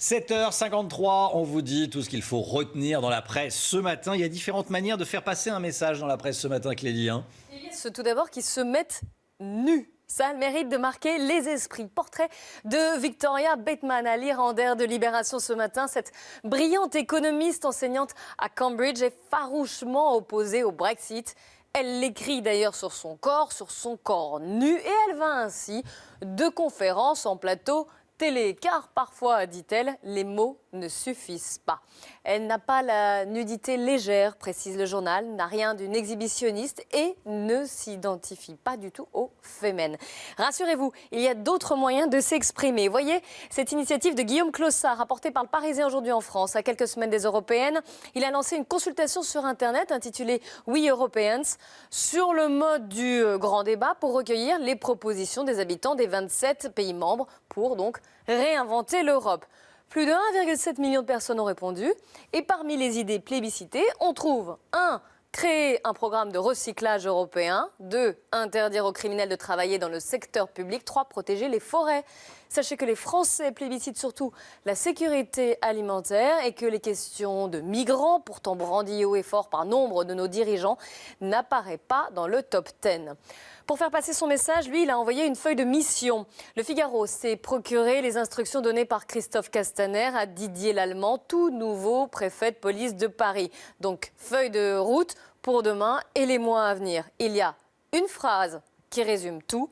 7h53, on vous dit tout ce qu'il faut retenir dans la presse ce matin. Il y a différentes manières de faire passer un message dans la presse ce matin, Clélie. Il y a ceux tout d'abord qui se mettent nus. Ça a le mérite de marquer les esprits. Portrait de Victoria Bateman à l'Irlande de Libération ce matin. Cette brillante économiste enseignante à Cambridge est farouchement opposée au Brexit. Elle l'écrit d'ailleurs sur son corps nu, et elle va ainsi de conférence en plateau télé, car parfois, dit-elle, les mots ne suffisent pas. Elle n'a pas la nudité légère, précise le journal, n'a rien d'une exhibitionniste et ne s'identifie pas du tout aux fémènes. Rassurez-vous, il y a d'autres moyens de s'exprimer. Voyez cette initiative de Guillaume Clossard, rapportée par le Parisien aujourd'hui en France. À quelques semaines des Européennes, il a lancé une consultation sur Internet intitulée We Europeans sur le mode du grand débat pour recueillir les propositions des habitants des 27 pays membres pour donc réinventer l'Europe. Plus de 1,7 million de personnes ont répondu. Et parmi les idées plébiscitées, on trouve 1. Créer un programme de recyclage européen. 2. Interdire aux criminels de travailler dans le secteur public. 3. Protéger les forêts. Sachez que les Français plébiscitent surtout la sécurité alimentaire et que les questions de migrants, pourtant brandies haut et fort par nombre de nos dirigeants, n'apparaissent pas dans le top 10. Pour faire passer son message, lui, il a envoyé une feuille de mission. Le Figaro s'est procuré les instructions données par Christophe Castaner à Didier Lallement, tout nouveau préfet de police de Paris. Donc, feuille de route pour demain et les mois à venir. Il y a une phrase qui résume tout.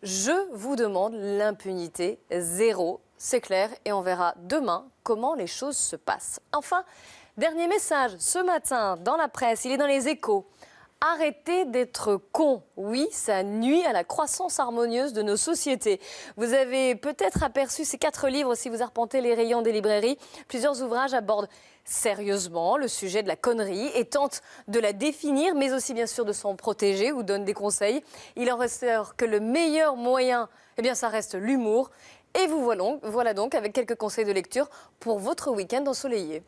Je vous demande l'impunité zéro. C'est clair et on verra demain comment les choses se passent. Enfin, dernier message ce matin dans la presse, il est dans les Échos. Arrêtez d'être con. Oui, ça nuit à la croissance harmonieuse de nos sociétés. Vous avez peut-être aperçu ces 4 livres si vous arpentez les rayons des librairies. Plusieurs ouvrages abordent sérieusement le sujet de la connerie et tentent de la définir, mais aussi bien sûr de s'en protéger ou donnent des conseils. Il en ressort que le meilleur moyen, ça reste l'humour. Et vous voilà donc avec quelques conseils de lecture pour votre week-end ensoleillé.